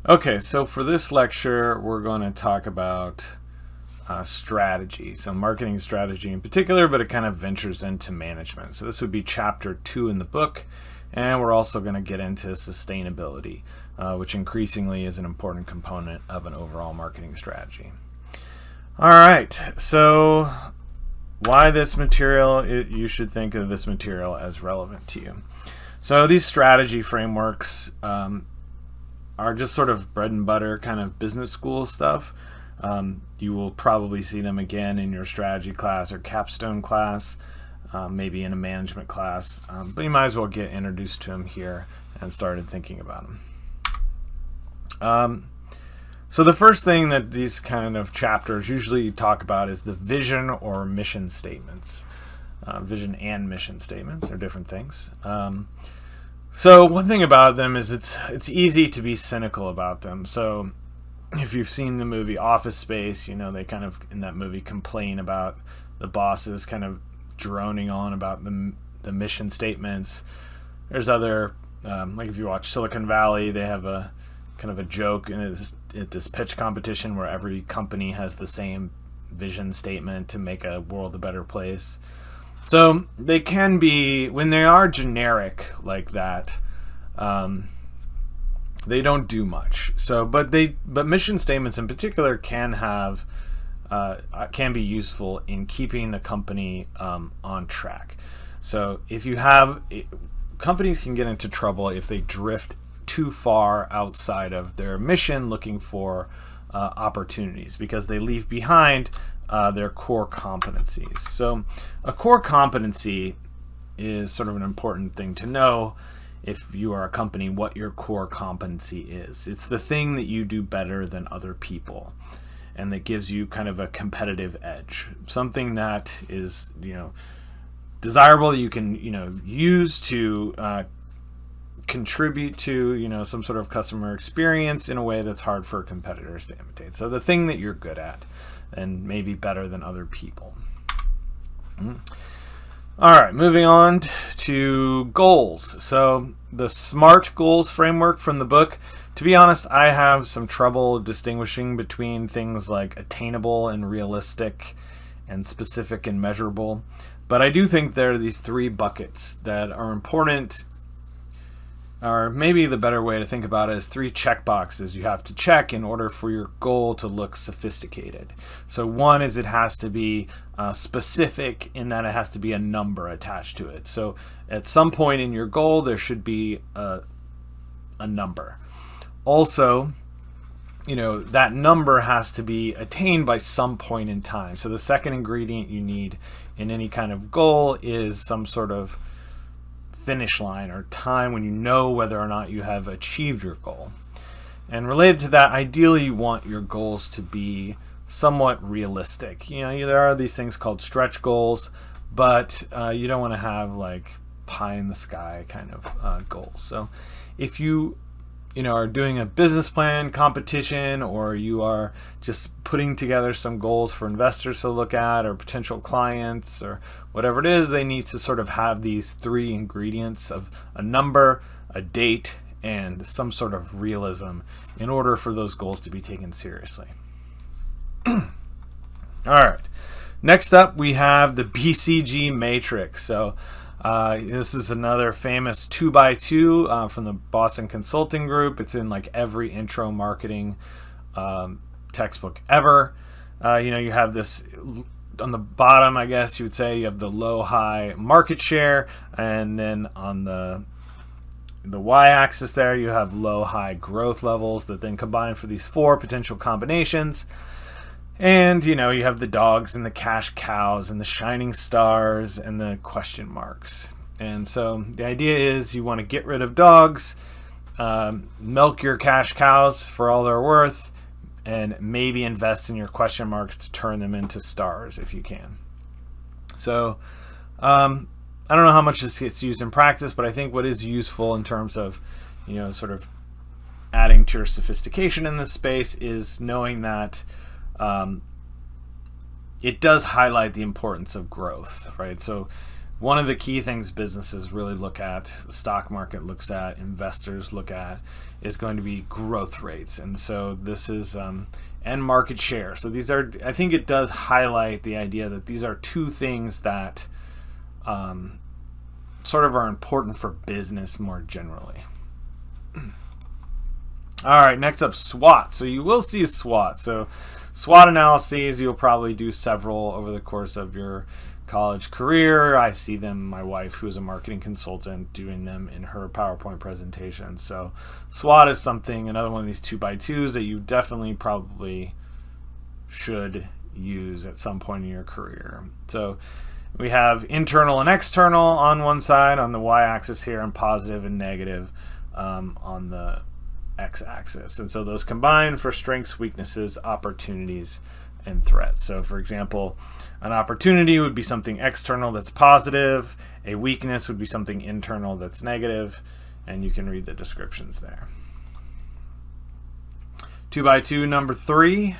Okay, so for this lecture, we're going to talk about strategy, so marketing strategy in particular, but it kind of ventures into management. So this would be chapter 2 in the book, and we're also going to get into sustainability, which increasingly is an important component of an overall marketing strategy. All right, so why this material? You should think of this material as relevant to you. So these strategy frameworks are just sort of bread and butter kind of business school stuff. You will probably see them again in your strategy class or capstone class, maybe in a management class, but you might as well get introduced to them here and started thinking about them. So the first thing that these kind of chapters usually talk about is the vision or mission statements. Vision and mission statements are different things. So one thing about them is it's easy to be cynical about them. So if you've seen the movie Office Space, you know they kind of in that movie complain about the bosses kind of droning on about the mission statements. There's other like if you watch Silicon Valley, they have a kind of a joke in this pitch competition where every company has the same vision statement to make a world a better place. So they can be, when they are generic like that, they don't do much. So, but mission statements in particular can be useful in keeping the company on track. So if you have companies can get into trouble if they drift too far outside of their mission looking for opportunities because they leave behind their core competencies. So a core competency is sort of an important thing to know if you are a company, what your core competency is. It's the thing that you do better than other people and that gives you kind of a competitive edge. Something that is, desirable, you can, use to contribute to, some sort of customer experience in a way that's hard for competitors to imitate. So the thing that you're good at and maybe better than other people. All right, moving on to goals. So the SMART goals framework from the book, to be honest, I have some trouble distinguishing between things like attainable and realistic and specific and measurable. But I do think there are these 3 buckets that are important, or maybe the better way to think about it is 3 check boxes you have to check in order for your goal to look sophisticated. So one is it has to be specific in that it has to be a number attached to it. So at some point in your goal, there should be a number. Also, that number has to be attained by some point in time. So the second ingredient you need in any kind of goal is some sort of finish line or time when you know whether or not you have achieved your goal. And related to that, ideally you want your goals to be somewhat realistic. There are these things called stretch goals, but you don't want to have like pie in the sky kind of goals. So if you are doing a business plan competition, or you are just putting together some goals for investors to look at or potential clients or whatever it is, they need to sort of have these 3 ingredients of a number, a date, and some sort of realism in order for those goals to be taken seriously. All right. Next up, we have the BCG matrix. So this is another famous 2x2 from the Boston Consulting Group. It's in like every intro marketing textbook ever. You have this on the bottom, I guess you would say, you have the low-high market share, and then on the y-axis there, you have low-high growth levels that then combine for these 4 potential combinations. And, you have the dogs and the cash cows and the shining stars and the question marks. And so the idea is you want to get rid of dogs, milk your cash cows for all they're worth, and maybe invest in your question marks to turn them into stars if you can. So I don't know how much this gets used in practice, but I think what is useful in terms of, sort of adding to your sophistication in this space is knowing that it does highlight the importance of growth, right? So one of the key things businesses really look at, the stock market looks at, investors look at, is going to be growth rates. And so this is and market share. So these are, I think it does highlight the idea that these are two things that sort of are important for business more generally. All right, next up, SWOT. So you will see SWOT. So SWOT analyses, you'll probably do several over the course of your college career. I see them, my wife, who's a marketing consultant, doing them in her PowerPoint presentation. So SWOT is something, another one of these 2x2s that you definitely probably should use at some point in your career. So we have internal and external on one side on the y-axis here, and positive and negative on the x-axis. And so those combine for strengths, weaknesses, opportunities, and threats. So for example, an opportunity would be something external that's positive, a weakness would be something internal that's negative, and you can read the descriptions there. 2x2 number 3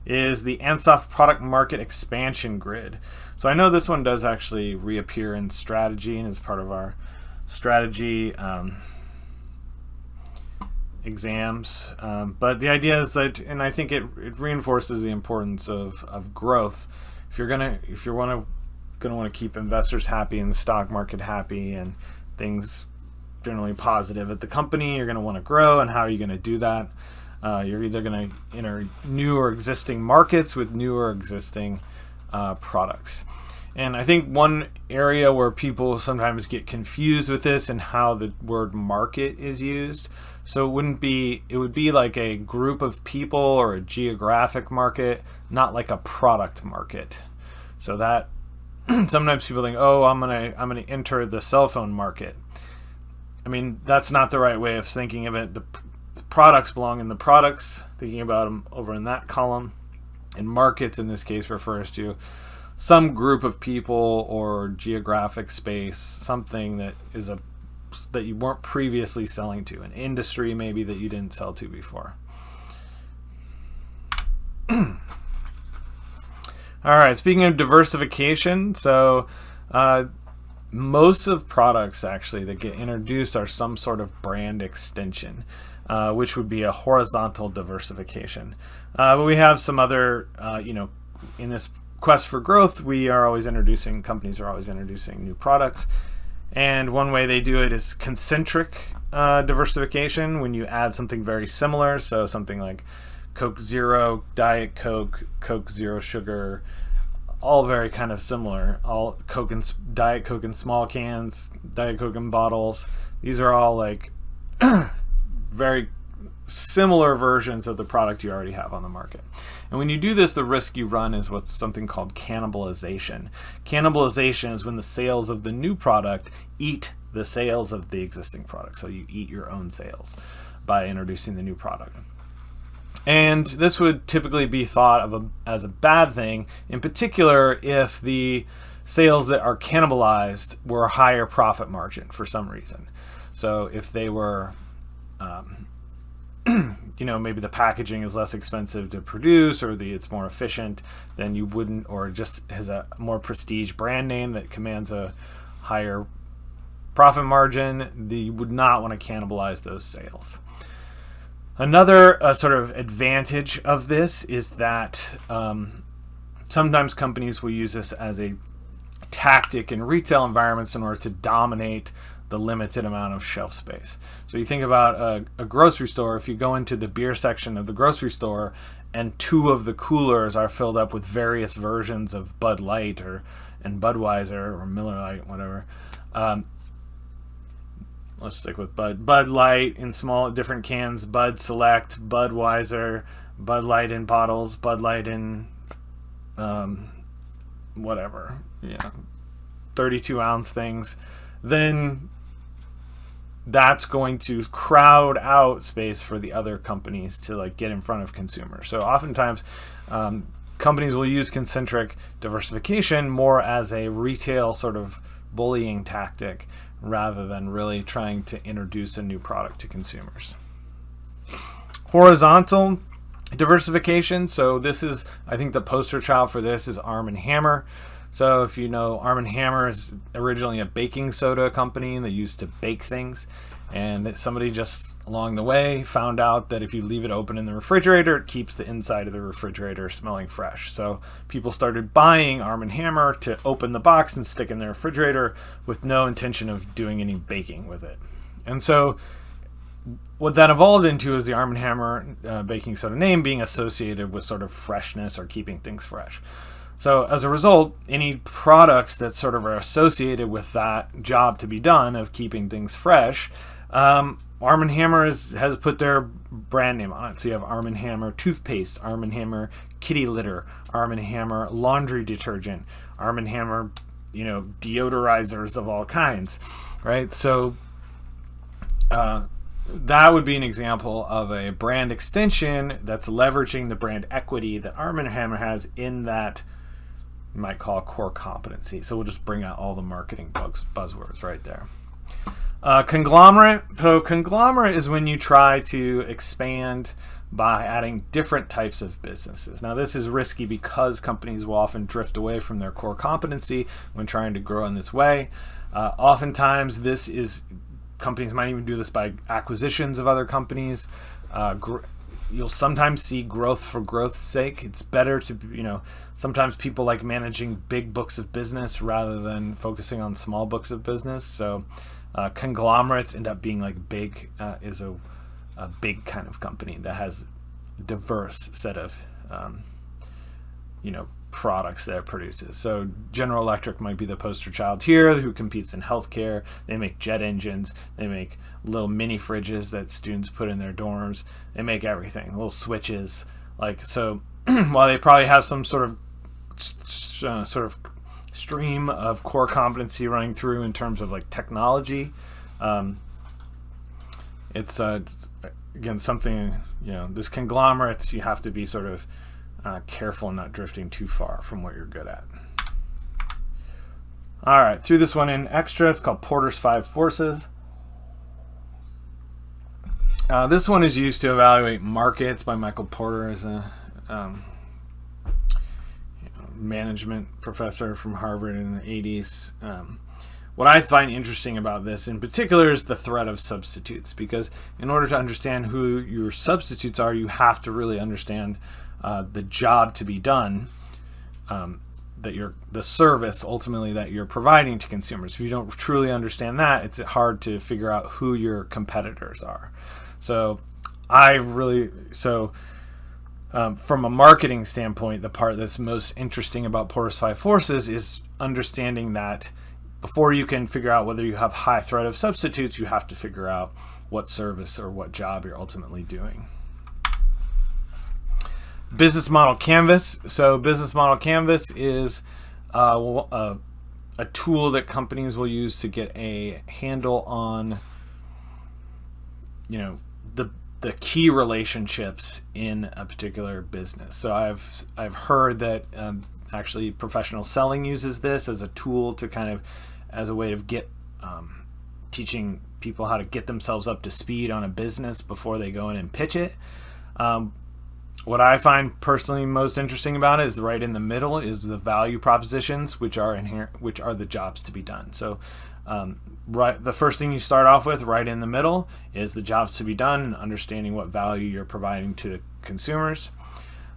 is the Ansoff product market expansion grid. So I know this one does actually reappear in strategy and is part of our strategy exams, but the idea is that, and I think it reinforces the importance of growth. If you're gonna want to keep investors happy and the stock market happy and things generally positive at the company, you're going to want to grow. And how are you going to do that? You're either going to enter new or existing markets with new or existing products. And I think one area where people sometimes get confused with this and how the word market is used. So it would be like a group of people or a geographic market, not like a product market. So that sometimes people think, oh, I'm gonna enter the cell phone market. I mean, that's not the right way of thinking of it. The products belong in the products, thinking about them over in that column. And markets in this case refers to some group of people or geographic space, something that is that you weren't previously selling to, an industry maybe that you didn't sell to before. All right, speaking of diversification, so most of products actually that get introduced are some sort of brand extension, which would be a horizontal diversification. But we have some other, in this quest for growth, companies are always introducing new products. And one way they do it is concentric diversification, when you add something very similar. So something like Coke Zero, Diet Coke, Coke Zero Sugar, all very kind of similar. All Diet Coke in small cans, Diet Coke in bottles. These are all like very similar versions of the product you already have on the market. And when you do this, the risk you run is what's something called cannibalization. Cannibalization is when the sales of the new product eat the sales of the existing product. So you eat your own sales by introducing the new product. And this would typically be thought of as a bad thing, in particular if the sales that are cannibalized were a higher profit margin for some reason. So if they were maybe the packaging is less expensive to produce, or it's more efficient, then you wouldn't, or just has a more prestige brand name that commands a higher profit margin, you would not want to cannibalize those sales. Another sort of advantage of this is that sometimes companies will use this as a tactic in retail environments in order to dominate the limited amount of shelf space. So you think about a grocery store. If you go into the beer section of the grocery store and two of the coolers are filled up with various versions of Bud Light and Budweiser or Miller Lite, whatever. Let's stick with Bud Light in small different cans, Bud Select, Budweiser, Bud Light in bottles, Bud Light in whatever, 32-ounce things. Then that's going to crowd out space for the other companies to get in front of consumers. So oftentimes companies will use concentric diversification more as a retail sort of bullying tactic rather than really trying to introduce a new product to consumers. Horizontal diversification. So this is, I think the poster child for this is Arm & Hammer. So if you know, Arm & Hammer is originally a baking soda company that used to bake things, and that somebody just along the way found out that if you leave it open in the refrigerator, it keeps the inside of the refrigerator smelling fresh. So people started buying Arm & Hammer to open the box and stick in the refrigerator with no intention of doing any baking with it. And so what that evolved into is the Arm & Hammer baking soda name being associated with sort of freshness or keeping things fresh. So as a result, any products that sort of are associated with that job to be done of keeping things fresh, Arm & Hammer has put their brand name on it. So you have Arm & Hammer toothpaste, Arm & Hammer kitty litter, Arm & Hammer laundry detergent, Arm & Hammer, deodorizers of all kinds, right? So that would be an example of a brand extension that's leveraging the brand equity that Arm & Hammer has in that you might call core competency. So we'll just bring out all the marketing buzzwords right there. Conglomerate. So conglomerate is when you try to expand by adding different types of businesses. Now this is risky because companies will often drift away from their core competency when trying to grow in this way. Oftentimes companies might even do this by acquisitions of other companies. You'll sometimes see growth for growth's sake. It's better to, sometimes people like managing big books of business rather than focusing on small books of business. So conglomerates end up being like big, is a big kind of company that has a diverse set of, products that it produces. So General Electric might be the poster child here, who competes in healthcare. They make jet engines. They make little mini fridges that students put in their dorms. They make everything, little switches. So while they probably have some sort of stream of core competency running through in terms of like technology, it's again something, this conglomerates, you have to be sort of careful not drifting too far from what you're good at. All right, threw this one in extra. It's called Porter's 5 Forces. This one is used to evaluate markets by Michael Porter, as a management professor from Harvard in the 80s. What I find interesting about this in particular is the threat of substitutes, because in order to understand who your substitutes are, you have to really understand the job to be done, the service ultimately that you're providing to consumers. If you don't truly understand that, it's hard to figure out who your competitors are. So from a marketing standpoint, the part that's most interesting about Porter's 5 Forces is understanding that before you can figure out whether you have high threat of substitutes, you have to figure out what service or what job you're ultimately doing. Business model canvas. So business model canvas is a tool that companies will use to get a handle on, the key relationships in a particular business. So I've heard that actually professional selling uses this as a tool to as a way of teaching people how to get themselves up to speed on a business before they go in and pitch it. What I find personally most interesting about it is right in the middle is the value propositions, which are the jobs to be done. So the first thing you start off with right in the middle is the jobs to be done and understanding what value you're providing to consumers.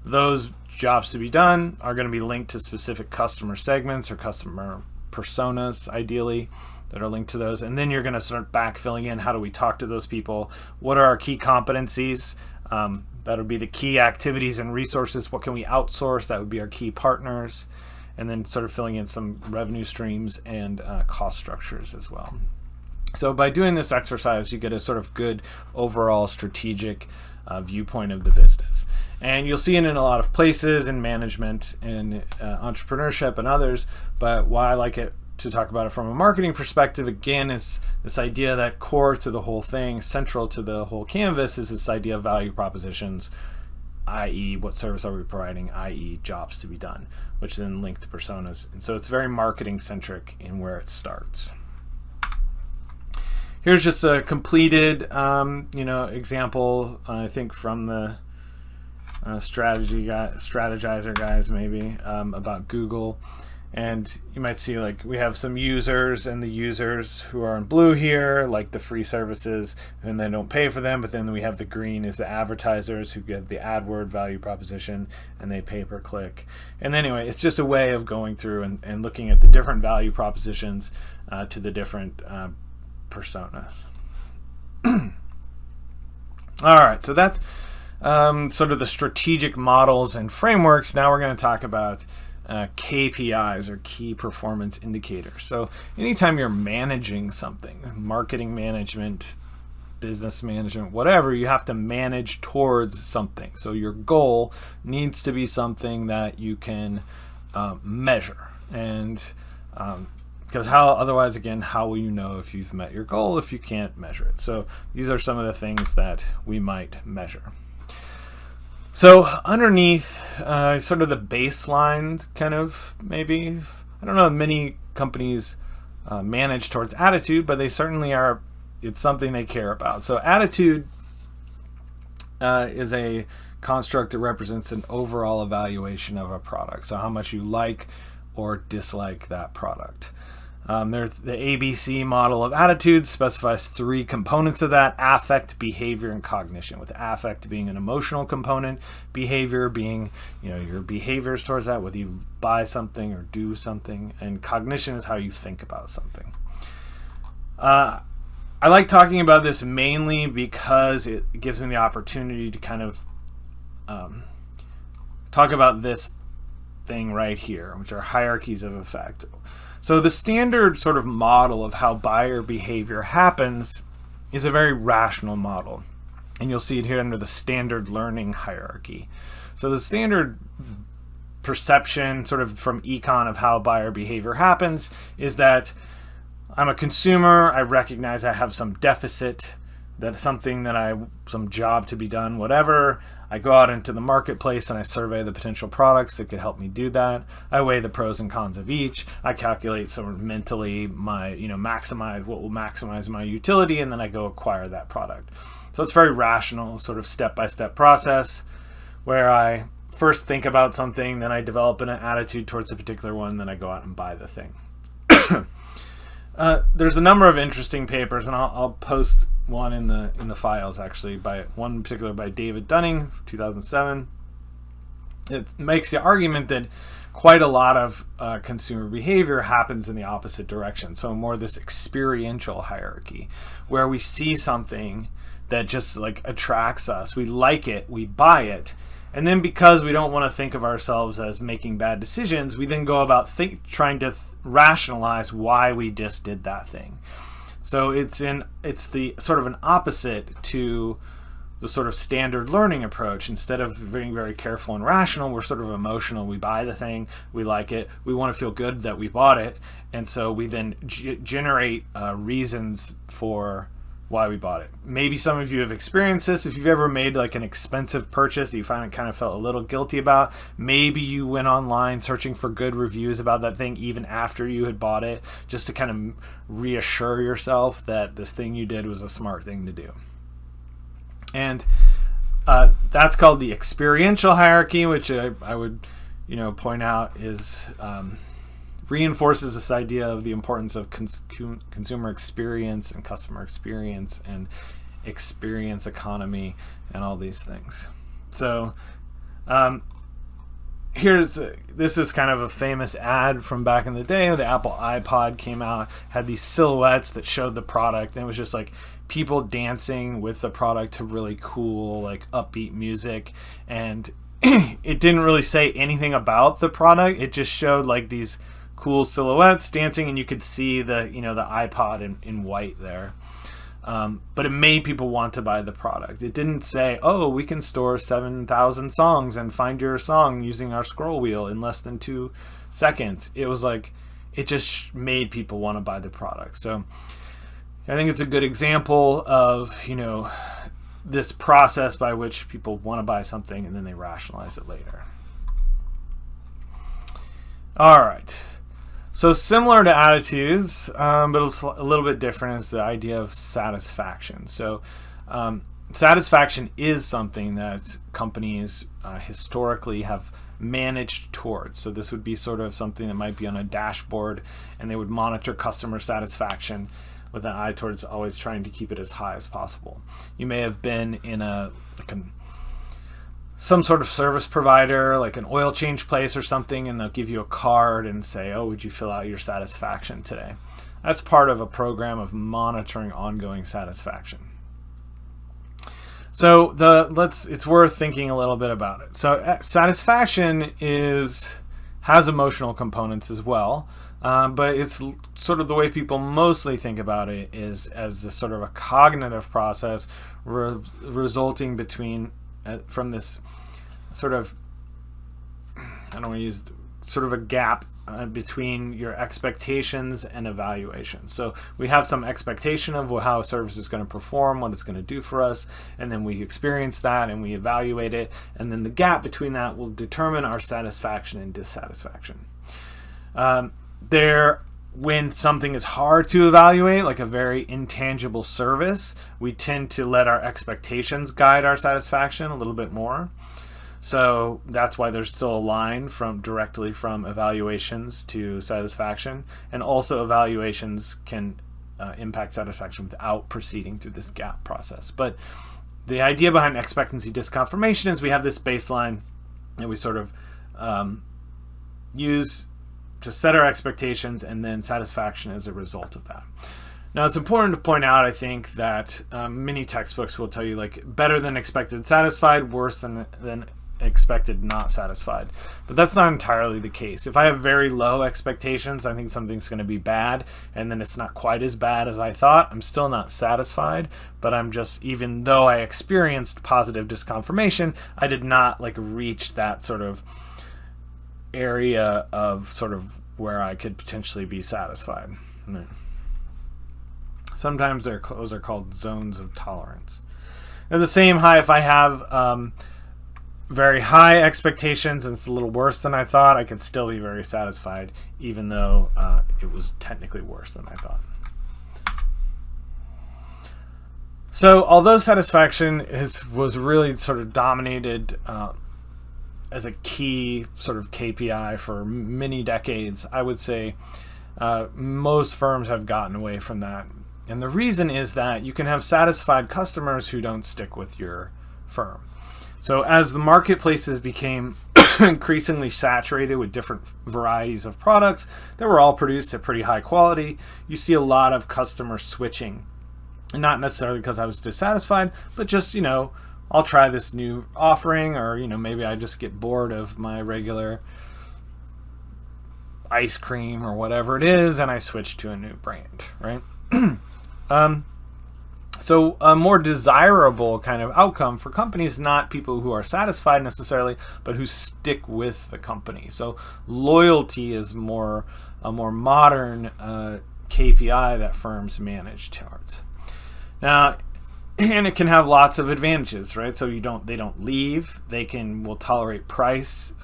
Those jobs to be done are going to be linked to specific customer segments or customer personas, ideally, that are linked to those. And then you're going to start backfilling in, how do we talk to those people? What are our key competencies? That would be the key activities and resources. What can we outsource? That would be our key partners. And then sort of filling in some revenue streams and cost structures as well. So by doing this exercise, you get a sort of good overall strategic viewpoint of the business. And you'll see it in a lot of places in management and entrepreneurship and others. But why I like it to talk about it from a marketing perspective, again, is this idea that core to the whole thing, central to the whole canvas, is this idea of value propositions, i.e. what service are we providing, i.e. jobs to be done, which then link to personas. And so it's very marketing centric in where it starts. Here's just a completed example, I think from the strategizer guys maybe, about Google. And you might see like we have some users, and the users who are in blue here, like the free services, and they don't pay for them. But then we have the green is the advertisers who get the AdWord value proposition, and they pay per click. And anyway, it's just a way of going through and looking at the different value propositions to the different personas. All right, so that's sort of the strategic models and frameworks. Now we're going to talk about KPIs, or key performance indicators. So anytime you're managing something, marketing management, business management, whatever, you have to manage towards something. So your goal needs to be something that you can measure. And because otherwise, again, how will you know if you've met your goal if you can't measure it? So these are some of the things that we might measure. So underneath, sort of the baseline, kind of, maybe, I don't know, many companies manage towards attitude, but they certainly are, it's something they care about. So attitude is a construct that represents an overall evaluation of a product. So how much you like or dislike that product. There's the ABC model of attitudes specifies 3 components of that: affect, behavior, and cognition, with affect being an emotional component, behavior being, your behaviors towards that, whether you buy something or do something, and cognition is how you think about something. I like talking about this mainly because it gives me the opportunity to kind of talk about this thing right here, which are hierarchies of effect. So the standard sort of model of how buyer behavior happens is a very rational model. And you'll see it here under the standard learning hierarchy. So the standard perception sort of from econ of how buyer behavior happens is that I'm a consumer, I recognize I have some deficit, that something that some job to be done, whatever. I go out into the marketplace and I survey the potential products that could help me do that. I weigh the pros and cons of each. I calculate sort of mentally my, maximize what will maximize my utility, and then I go acquire that product. So it's very rational, sort of step-by-step process where I first think about something, then I develop an attitude towards a particular one, then I go out and buy the thing. There's a number of interesting papers, and I'll post one in the files, actually, by one in particular by David Dunning, 2007. It makes the argument that quite a lot of consumer behavior happens in the opposite direction. So more this experiential hierarchy, where we see something that just like attracts us, we like it, we buy it, and then because we don't want to think of ourselves as making bad decisions, we then go about trying to rationalize why we just did that thing. So it's the sort of an opposite to the sort of standard learning approach. Instead of being very careful and rational, we're sort of emotional. We buy the thing, we like it, we want to feel good that we bought it, and so we then generate reasons for why we bought it. Maybe some of you have experienced this. If you've ever made like an expensive purchase that you find it kind of felt a little guilty about, maybe you went online searching for good reviews about that thing even after you had bought it, just to kind of reassure yourself that this thing you did was a smart thing to do. And that's called the experiential hierarchy, which I would point out is reinforces this idea of the importance of consumer experience and customer experience and experience economy and all these things. So this is kind of a famous ad from back in the day. The Apple iPod came out, had these silhouettes that showed the product, and it was just like people dancing with the product to really cool, like upbeat music, and it didn't really say anything about the product. It just showed like these cool silhouettes dancing, and you could see the the iPod in white there. But it made people want to buy the product. It didn't say, oh, we can store 7,000 songs and find your song using our scroll wheel in less than 2 seconds. It was like, it just made people want to buy the product. So I think it's a good example of, this process by which people want to buy something and then they rationalize it later. All right. So similar to attitudes, but it's a little bit different, is the idea of satisfaction. So satisfaction is something that companies historically have managed towards. So this would be sort of something that might be on a dashboard, and they would monitor customer satisfaction with an eye towards always trying to keep it as high as possible. You may have been in some sort of service provider, like an oil change place or something, and they'll give you a card and say, oh, would you fill out your satisfaction today? That's part of a program of monitoring ongoing satisfaction. So it's worth thinking a little bit about it. So satisfaction has emotional components as well. But it's sort of the way people mostly think about it is as this sort of a cognitive process resulting from this sort of, I don't want to use sort of a gap between your expectations and evaluations. So we have some expectation of how a service is going to perform, what it's going to do for us, and then we experience that and we evaluate it, and then the gap between that will determine our satisfaction and dissatisfaction. When something is hard to evaluate, like a very intangible service, we tend to let our expectations guide our satisfaction a little bit more. So that's why there's still a line directly from evaluations to satisfaction, and also evaluations can impact satisfaction without proceeding through this gap process. But the idea behind expectancy disconfirmation is we have this baseline that we sort of use to set our expectations, and then satisfaction as a result of that. Now, it's important to point out, I think, that many textbooks will tell you like better than expected satisfied, worse than expected not satisfied. But that's not entirely the case. If I have very low expectations, I think something's going to be bad, and then it's not quite as bad as I thought, I'm still not satisfied, but I'm just, even though I experienced positive disconfirmation, I did not like reach that sort of area of sort of where I could potentially be satisfied. Sometimes those are called zones of tolerance. They're the same high if I have very high expectations and it's a little worse than I thought, I can still be very satisfied, even though it was technically worse than I thought. So although satisfaction was really sort of dominated as a key sort of KPI for many decades, I would say most firms have gotten away from that. And the reason is that you can have satisfied customers who don't stick with your firm. So as the marketplaces became increasingly saturated with different varieties of products that were all produced at pretty high quality, you see a lot of customer switching. And not necessarily because I was dissatisfied, but just, I'll try this new offering, or maybe I just get bored of my regular ice cream or whatever it is, and I switch to a new brand, right? So a more desirable kind of outcome for companies, not people who are satisfied necessarily, but who stick with the company. So loyalty is a more modern KPI that firms manage towards. Now, and it can have lots of advantages, right? So they don't leave. Will tolerate price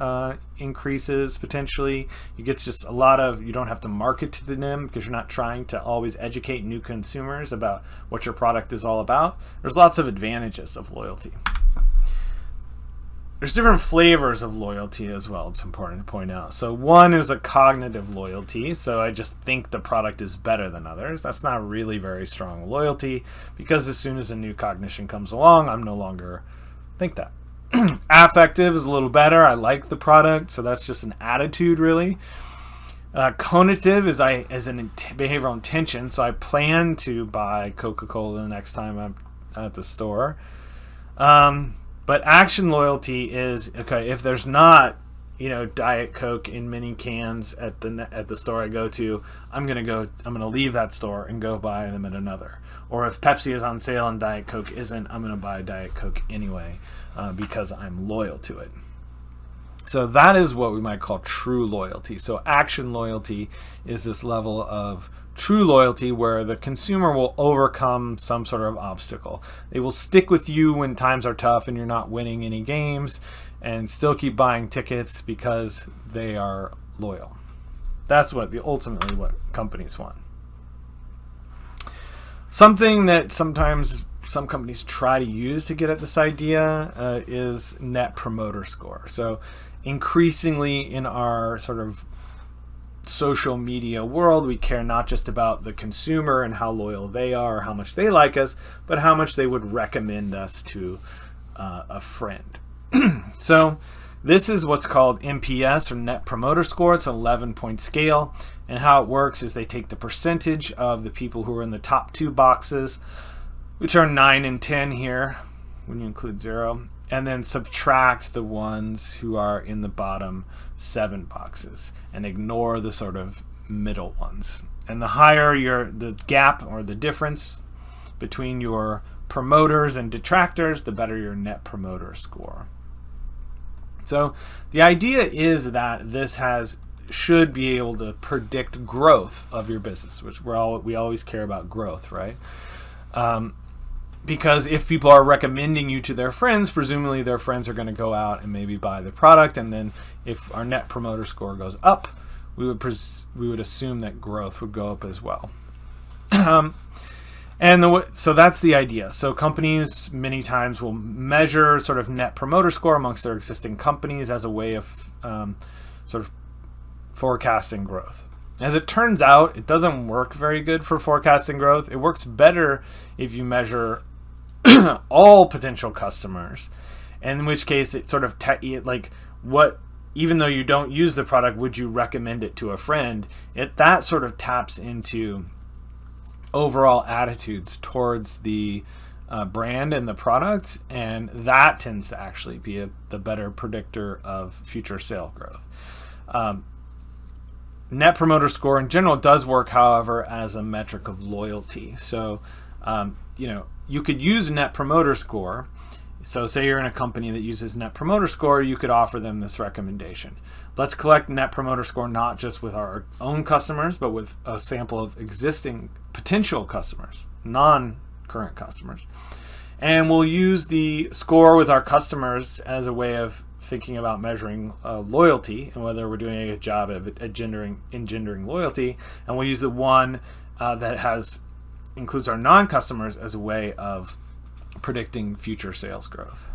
increases potentially. You get just you don't have to market to them because you're not trying to always educate new consumers about what your product is all about. There's lots of advantages of loyalty. There's different flavors of loyalty as well. It's important to point out. So one is a cognitive loyalty. So I just think the product is better than others. That's not really very strong loyalty, because as soon as a new cognition comes along, I'm no longer think that. Affective is a little better. I like the product. So that's just an attitude, really. Conative is an behavioral intention. So I plan to buy Coca-Cola the next time I'm at the store. But action loyalty is, okay, if there's not, Diet Coke in many cans at the store I go to, I'm going to leave that store and go buy them at another. Or if Pepsi is on sale and Diet Coke isn't, I'm going to buy Diet Coke anyway because I'm loyal to it. So that is what we might call true loyalty. So action loyalty is this level of true loyalty where the consumer will overcome some sort of obstacle. They will stick with you when times are tough and you're not winning any games, and still keep buying tickets because they are loyal. That's ultimately what companies want. Something that sometimes some companies try to use to get at this idea is Net Promoter Score. So increasingly in our sort of social media world, we care not just about the consumer and how loyal they are or how much they like us, but how much they would recommend us to a friend. So this is what's called NPS, or Net Promoter Score. It's an 11-point scale, and how it works is they take the percentage of the people who are in the top 2 boxes, which are 9 and 10 here when you include 0, and then subtract the ones who are in the bottom 7 boxes and ignore the sort of middle ones. And the higher the gap or the difference between your promoters and detractors, the better your Net Promoter Score. So the idea is that this should be able to predict growth of your business, which we always care about growth, right? Because if people are recommending you to their friends, presumably their friends are going to go out and maybe buy the product, and then if our Net Promoter Score goes up, we would assume that growth would go up as well. So that's the idea. So companies many times will measure sort of Net Promoter Score amongst their existing companies as a way of sort of forecasting growth. As it turns out, it doesn't work very good for forecasting growth. It works better if you measure all potential customers, in which case it sort of even though you don't use the product, would you recommend it to a friend? That sort of taps into overall attitudes towards the brand and the product, and that tends to actually be the better predictor of future sale growth. Net Promoter Score in general does work, however, as a metric of loyalty. So, you could use Net Promoter Score. So say you're in a company that uses Net Promoter Score, you could offer them this recommendation. Let's collect Net Promoter Score not just with our own customers, but with a sample of existing potential customers, non-current customers. And we'll use the score with our customers as a way of thinking about measuring loyalty and whether we're doing a good job of engendering loyalty. And we'll use the one that includes our non-customers as a way of predicting future sales growth.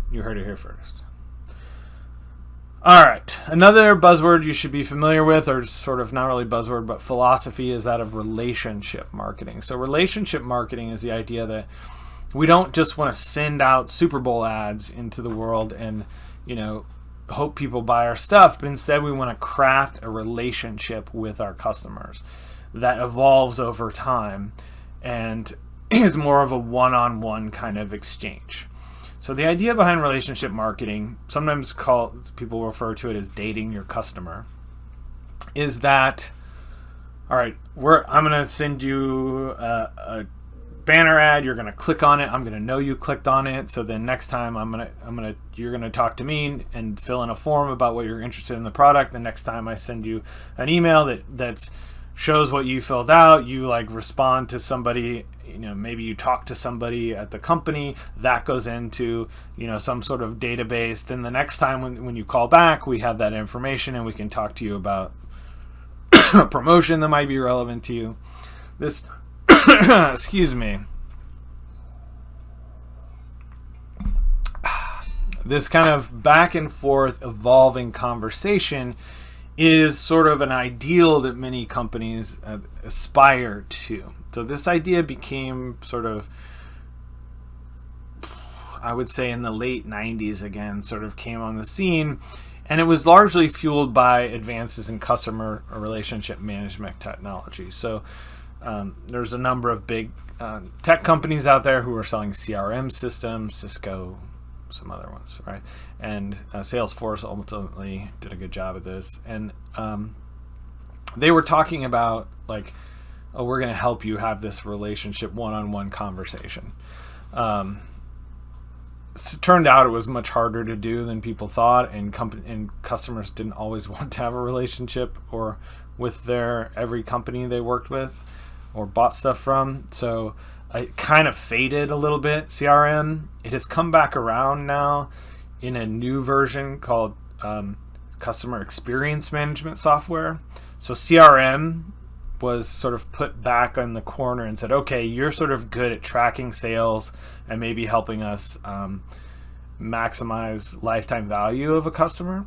You heard it here first. All right, another buzzword you should be familiar with, or sort of not really buzzword, but philosophy, is that of relationship marketing. So relationship marketing is the idea that we don't just want to send out Super Bowl ads into the world and, hope people buy our stuff, but instead we want to craft a relationship with our customers that evolves over time and is more of a one-on-one kind of exchange. So the idea behind relationship marketing, sometimes people refer to it as dating your customer, is that, all right, I'm going to send you a banner ad. You're going to click on it. I'm going to know you clicked on it. So then next time you're going to talk to me and fill in a form about what you're interested in the product. The next time I send you an email that shows what you filled out, you respond to somebody, maybe you talk to somebody at the company, that goes into, some sort of database. Then the next time when you call back, we have that information and we can talk to you about a promotion that might be relevant to you. This, excuse me. This kind of back and forth evolving conversation is sort of an ideal that many companies aspire to. So this idea became sort of, I would say in the late 90s again, sort of came on the scene, and it was largely fueled by advances in customer relationship management technology. So there's a number of big tech companies out there who are selling CRM systems, Cisco, some other ones, right? And Salesforce ultimately did a good job at this. And they were talking about we're going to help you have this relationship one-on-one conversation. It turned out it was much harder to do than people thought, and customers didn't always want to have a relationship with every company they worked with or bought stuff from. So it kind of faded a little bit, CRM. It has come back around now in a new version called Customer Experience Management Software. So CRM was sort of put back on the corner and said, okay, you're sort of good at tracking sales and maybe helping us maximize lifetime value of a customer.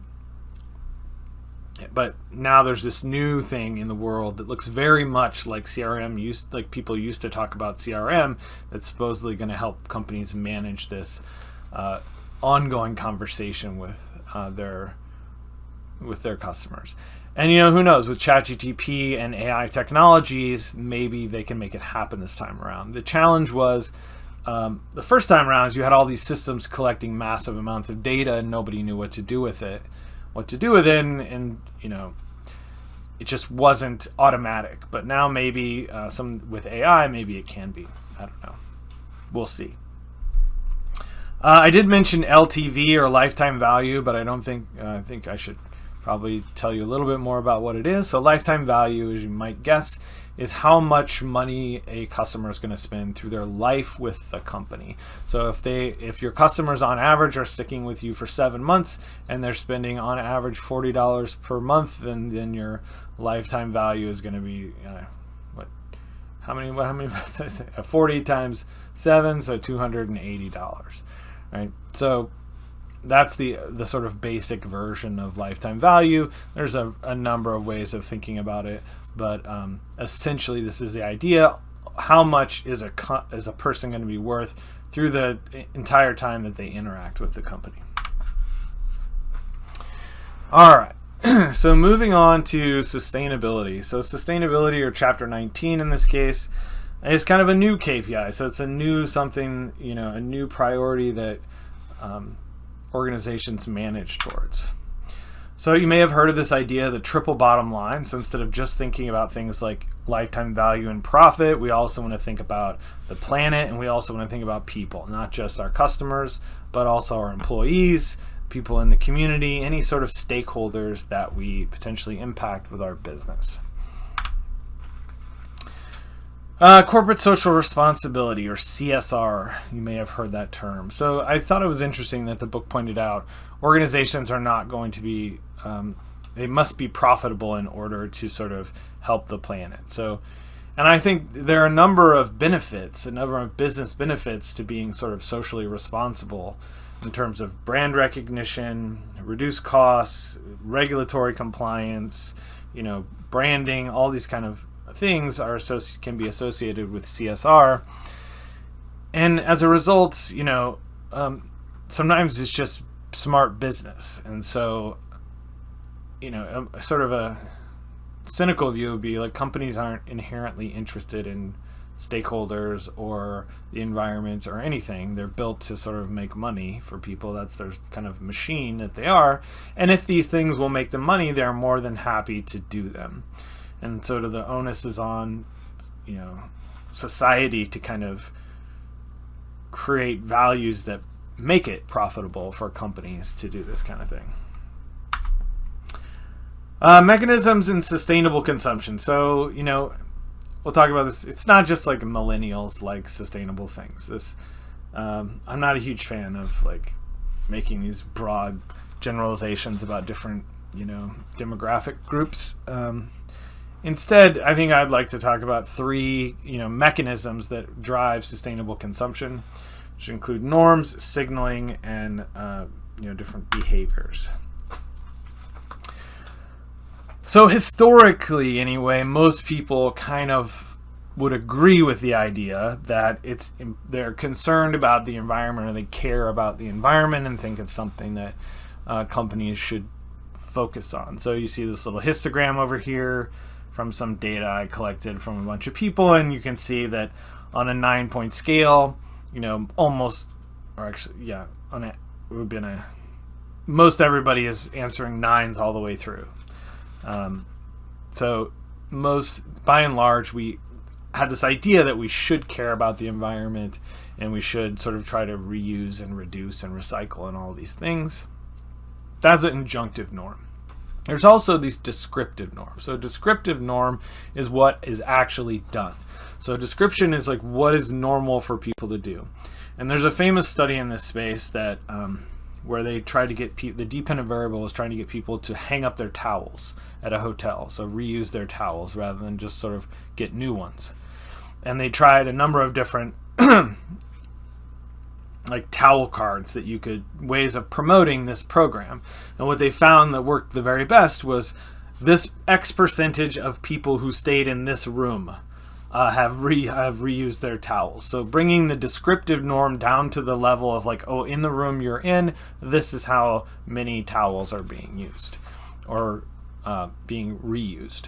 But now there's this new thing in the world that looks very much like CRM like people used to talk about CRM, that's supposedly going to help companies manage this ongoing conversation with their customers. And who knows, with ChatGPT and AI technologies, maybe they can make it happen this time around. The challenge was the first time around is you had all these systems collecting massive amounts of data and nobody knew what to do with it. And it just wasn't automatic. But now maybe with AI, maybe it can be. I don't know. We'll see. I did mention LTV, or lifetime value, but I think I should probably tell you a little bit more about what it is. So lifetime value, as you might guess, is how much money a customer is going to spend through their life with the company. So if your customers on average are sticking with you for 7 months and they're spending on average $40 per month, then your lifetime value is going to be how many 40 times 7, so $280, right? So that's the sort of basic version of lifetime value. There's a number of ways of thinking about it, but essentially this is the idea. How much is a person going to be worth through the entire time that they interact with the company? All right. So moving on to sustainability. So sustainability, or chapter 19 in this case, is kind of a new KPI. So it's a new priority that organizations manage towards. So you may have heard of this idea, the triple bottom line. So instead of just thinking about things like lifetime value and profit, we also want to think about the planet, and we also want to think about people, not just our customers, but also our employees, people in the community, any sort of stakeholders that we potentially impact with our business. Corporate social responsibility, or CSR, you may have heard that term. So I thought it was interesting that the book pointed out organizations are not going to be, they must be profitable in order to sort of help the planet. So, and I think there are a number of benefits, a number of business benefits to being sort of socially responsible in terms of brand recognition, reduced costs, regulatory compliance, branding, all these kind of things can be associated with CSR. And as a result, sometimes it's just smart business. And so, sort of a cynical view would be like companies aren't inherently interested in stakeholders or the environment or anything. They're built to sort of make money for people. That's their kind of machine that they are. And if these things will make them money, they're more than happy to do them. And sort of the onus is on, society to kind of create values that make it profitable for companies to do this kind of thing. Mechanisms in sustainable consumption. So, we'll talk about this. It's not just like millennials like sustainable things. I'm not a huge fan of like making these broad generalizations about different, demographic groups. Instead, I think I'd like to talk about 3, mechanisms that drive sustainable consumption, which include norms, signaling, and different behaviors. So historically, anyway, most people kind of would agree with the idea that they're concerned about the environment, or they care about the environment, and think it's something that companies should focus on. So you see this little histogram over here from some data I collected from a bunch of people, and you can see that on a 9-point scale, most everybody is answering 9s all the way through. So by and large, we had this idea that we should care about the environment, and we should sort of try to reuse and reduce and recycle and all these things. That's an injunctive norm. There's also these descriptive norms. So a descriptive norm is what is actually done. So a description is like what is normal for people to do. And there's a famous study in this space that where they tried to get the dependent variable was trying to get people to hang up their towels at a hotel. So reuse their towels rather than just sort of get new ones. And they tried a number of different like towel cards that you could, ways of promoting this program. And what they found that worked the very best was this X percentage of people who stayed in this room have reused their towels. So bringing the descriptive norm down to the level of like, oh, in the room you're in, this is how many towels are being used or being reused.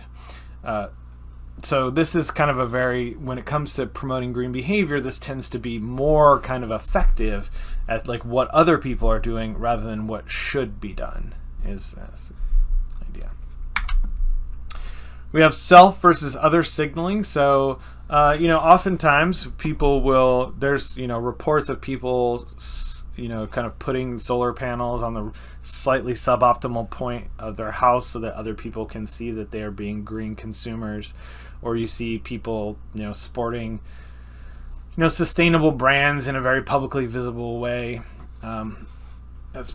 So this is kind of a very, when it comes to promoting green behavior, this tends to be more kind of effective at like what other people are doing rather than what should be done is the idea. We have self versus other signaling. So, oftentimes people will, there's, reports of people, kind of putting solar panels on the slightly suboptimal point of their house so that other people can see that they are being green consumers. Or you see people, sporting, sustainable brands in a very publicly visible way. That's